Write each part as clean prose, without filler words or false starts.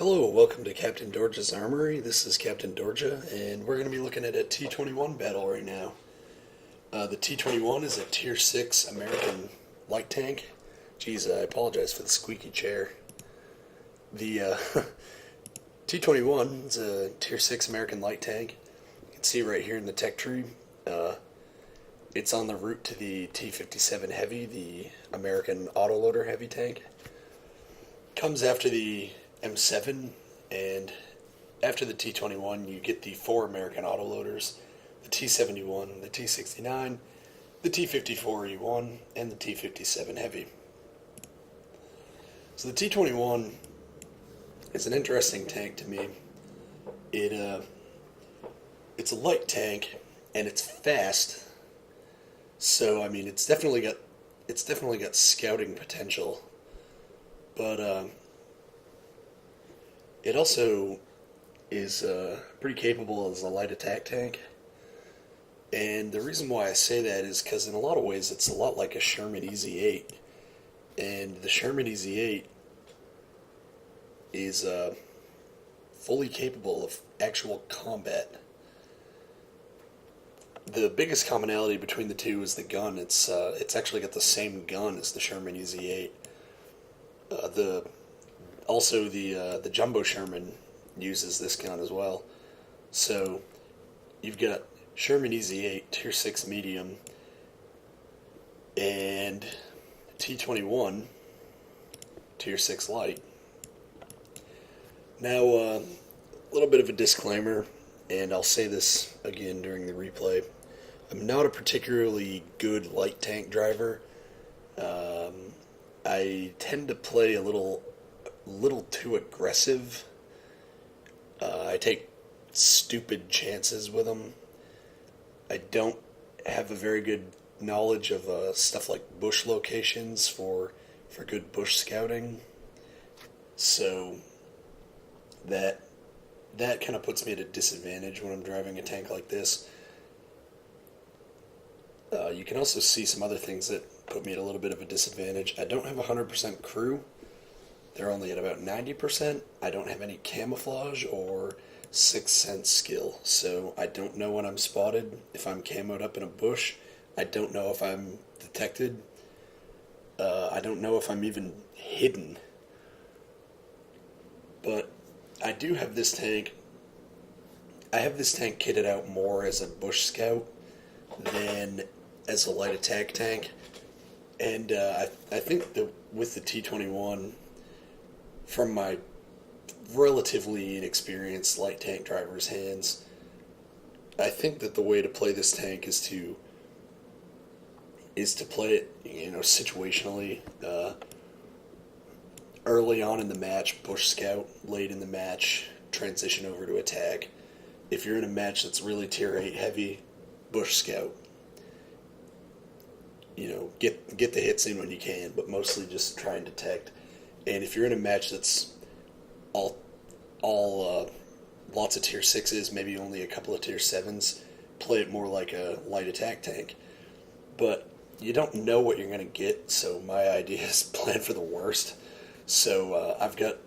Hello, welcome to Captain Dorja's Armory. This is Captain Dorja, and we're going to be looking at a T21 battle right now. The T21 is a Tier 6 American light tank. Geez, I apologize for the squeaky chair. The T21 is a Tier 6 American light tank. You can see right here in the tech tree. It's on the route to the T57 Heavy, the American autoloader heavy tank. Comes after the M7, and after the T21 you get the four American autoloaders: the T71, the T69, the T54E1, and the T57 Heavy. So the T21 is an interesting tank to me. It's a light tank and it's fast, so I mean it's definitely got scouting potential, but it also is pretty capable as a light attack tank. And the reason why I say that is because in a lot of ways it's a lot like a Sherman EZ8. And the Sherman EZ8 is fully capable of actual combat. The biggest commonality between the two is the gun. It's actually got the same gun as the Sherman EZ8. The Jumbo Sherman uses this gun as well. So you've got Sherman EZ8 Tier 6 medium and T21 Tier 6 light. Now, a little bit of a disclaimer, and I'll say this again during the replay. I'm not a particularly good light tank driver. I tend to play a little too aggressive. I take stupid chances with them. I don't have a very good knowledge of stuff like bush locations for good bush scouting. So that kind of puts me at a disadvantage when I'm driving a tank like this. You can also see some other things that put me at a little bit of a disadvantage. I don't have 100% crew. They're only at about 90%. I don't have any camouflage or sixth sense skill, so I don't know when I'm spotted. If I'm camoed up in a bush, I don't know if I'm detected. I don't know if I'm even hidden. But I do have this tank. I have this tank kitted out more as a bush scout than as a light attack tank. And I think that with the T21, from my relatively inexperienced light tank driver's hands, I think that the way to play this tank is to play it, situationally. Early on in the match, bush scout. Late in the match, transition over to attack. If you're in a match that's really tier 8 heavy, bush scout. Get the hits in when you can, but mostly just try and detect. And if you're in a match that's all lots of tier 6s, maybe only a couple of tier 7s, play it more like a light attack tank. But you don't know what you're going to get, so my idea is plan for the worst. So I've got,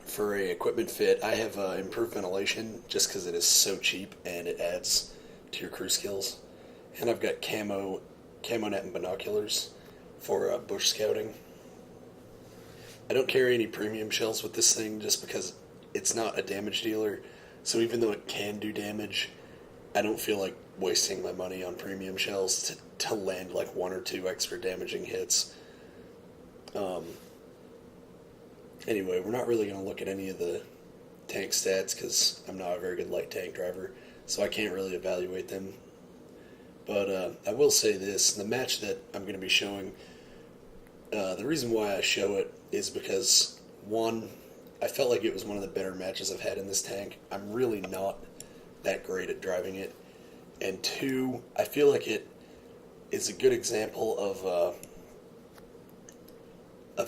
for a equipment fit, I have improved ventilation just because it is so cheap and it adds to your crew skills. And I've got camo net and binoculars for bush scouting. I don't carry any premium shells with this thing just because it's not a damage dealer. So even though it can do damage, I don't feel like wasting my money on premium shells to land like one or two extra damaging hits. Anyway, we're not really going to look at any of the tank stats because I'm not a very good light tank driver, so I can't really evaluate them. But I will say this, the match that I'm going to be showing, the reason why I show it is because, one, I felt like it was one of the better matches I've had in this tank. I'm really not that great at driving it. And two, I feel like it is a good example of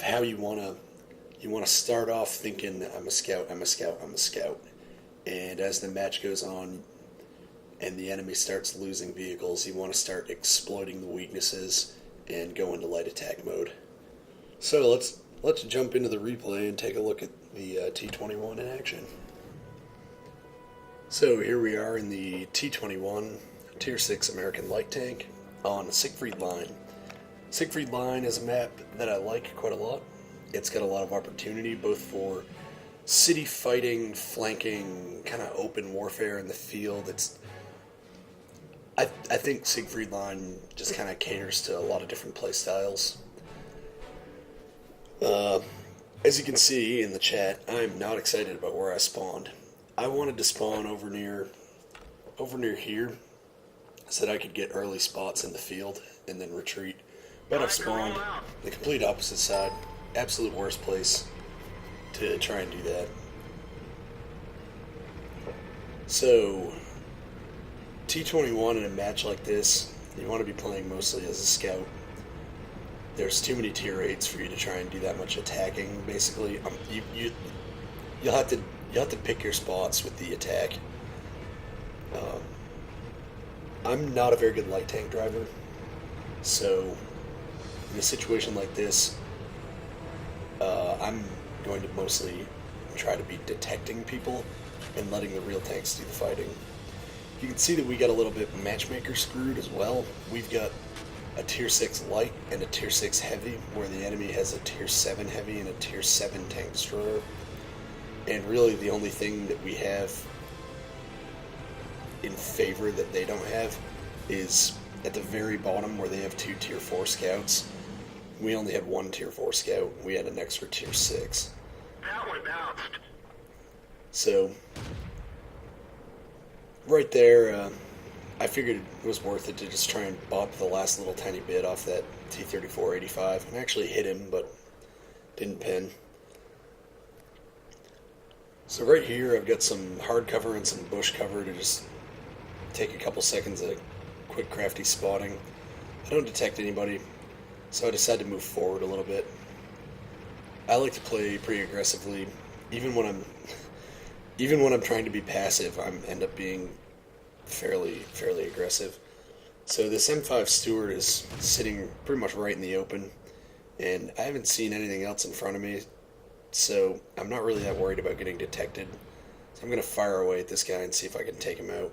how you want to start off thinking, I'm a scout, I'm a scout, I'm a scout. And as the match goes on and the enemy starts losing vehicles, you want to start exploiting the weaknesses and go into light attack mode. So let's jump into the replay and take a look at the T21 in action. So here we are in the T21 Tier 6 American Light Tank on Siegfried Line. Siegfried Line is a map that I like quite a lot. It's got a lot of opportunity both for city fighting, flanking, kind of open warfare in the field. I think Siegfried Line just kind of caters to a lot of different play styles. As you can see in the chat, I'm not excited about where I spawned. I wanted to spawn over near here so that I could get early spots in the field and then retreat. But I've spawned the complete opposite side. Absolute worst place to try and do that. So, T21 in a match like this, you want to be playing mostly as a scout. There's too many tier 8s for you to try and do that much attacking. Basically, you'll have to pick your spots with the attack. I'm not a very good light tank driver, so in a situation like this, I'm going to mostly try to be detecting people and letting the real tanks do the fighting. You can see that we got a little bit matchmaker screwed as well. We've got a tier 6 light and a tier 6 heavy, where the enemy has a tier 7 heavy and a tier 7 tank destroyer. And really the only thing that we have in favor that they don't have is at the very bottom where they have 2 tier 4 scouts. We only had 1 tier 4 scout. We had an extra tier 6. That one bounced. So, right there, I figured it was worth it to just try and bop the last little tiny bit off that T-34-85. And actually hit him, but didn't pin. So right here, I've got some hard cover and some bush cover to just take a couple seconds of quick crafty spotting. I don't detect anybody, so I decided to move forward a little bit. I like to play pretty aggressively, even when I'm trying to be passive. I end up being fairly aggressive. So this M5 Stewart is sitting pretty much right in the open, and I haven't seen anything else in front of me, so I'm not really that worried about getting detected. So I'm going to fire away at this guy and see if I can take him out.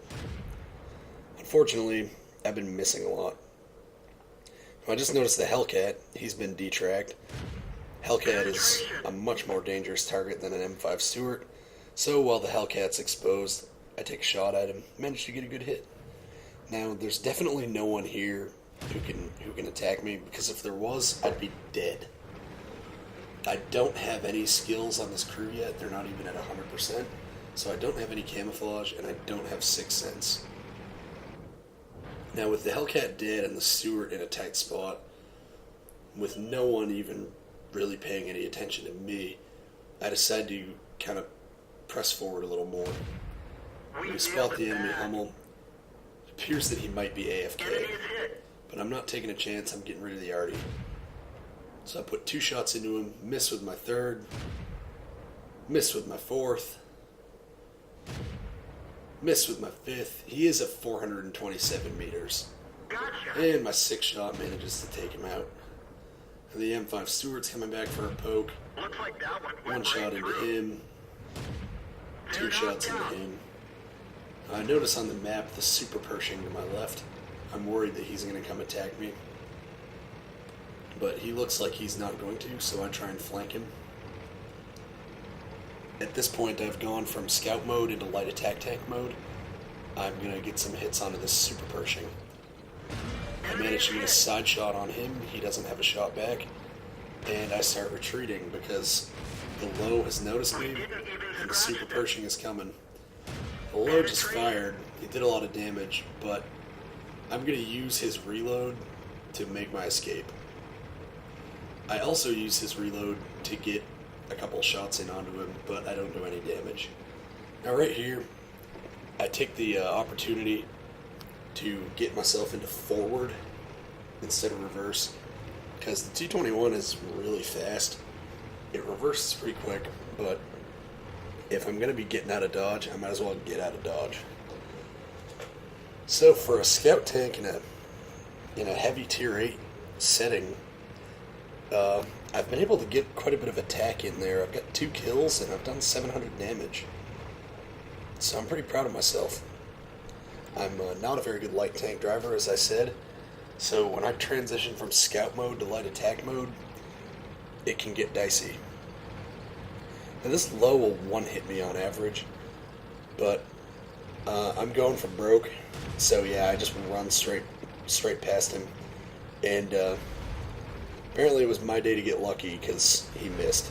Unfortunately, I've been missing a lot. I just noticed the Hellcat. He's been detracked. Hellcat is a much more dangerous target than an M5 Stewart, so while the Hellcat's exposed, I take a shot at him, managed to get a good hit. Now, there's definitely no one here who can attack me, because if there was, I'd be dead. I don't have any skills on this crew yet. They're not even at 100%, so I don't have any camouflage, and I don't have 6th sense. Now, with the Hellcat dead and the Stewart in a tight spot, with no one even really paying any attention to me, I decided to kind of press forward a little more. We spot the enemy Hummel. It appears that he might be AFK, but I'm not taking a chance. I'm getting rid of the arty. So I put 2 shots into him, miss with my 3rd, miss with my 4th, miss with my 5th. He is at 427 meters. And my 6th shot manages to take him out. And the M5 Stewart's coming back for a poke. Looks like that one shot into him, 2 shots into him. I notice on the map the super Pershing to my left. I'm worried that he's going to come attack me. But he looks like he's not going to, so I try and flank him. At this point, I've gone from scout mode into light attack tank mode. I'm going to get some hits onto this super Pershing. I managed to get a side shot on him. He doesn't have a shot back. And I start retreating because the low has noticed me and the super Pershing is coming. The low just fired. He did a lot of damage, but I'm going to use his reload to make my escape. I also use his reload to get a couple shots in onto him, but I don't do any damage. Now right here, I take the opportunity to get myself into forward instead of reverse, because the T21 is really fast. It reverses pretty quick, but if I'm going to be getting out of dodge, I might as well get out of dodge. So for a scout tank in a heavy tier 8 setting, I've been able to get quite a bit of attack in there. I've got 2 kills and I've done 700 damage. So I'm pretty proud of myself. I'm not a very good light tank driver, as I said. So when I transition from scout mode to light attack mode, it can get dicey. Now this low will one-hit me on average, but I'm going for broke. So yeah, I just run straight past him. And apparently it was my day to get lucky because he missed.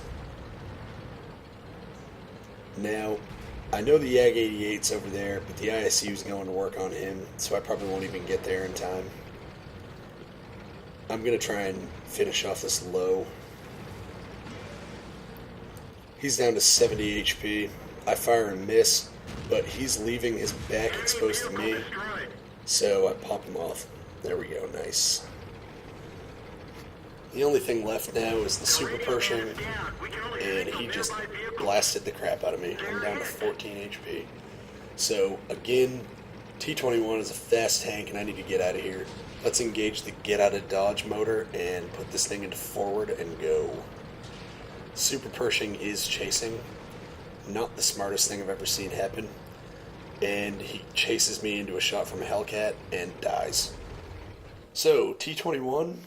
Now, I know the Yag 88's over there, but the ISU's going to work on him, so I probably won't even get there in time. I'm going to try and finish off this low. He's down to 70 HP. I fire and miss, but he's leaving his back exposed to me, so I pop him off. There we go, nice. The only thing left now is the Super Pershing, and he just blasted the crap out of me. I'm down to 14 HP. So, again, T21 is a fast tank, and I need to get out of here. Let's engage the get out of dodge motor and put this thing into forward and go. Super Pershing is chasing. Not the smartest thing I've ever seen happen. And he chases me into a shot from a Hellcat and dies. So, T21,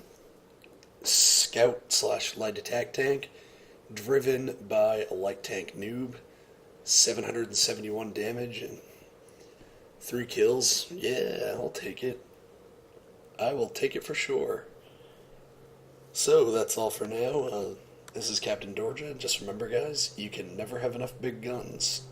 scout / light attack tank, driven by a light tank noob, 771 damage and 3 kills. Yeah, I'll take it. I will take it for sure. So that's all for now. This is Captain Dorja. Just remember, guys, you can never have enough big guns.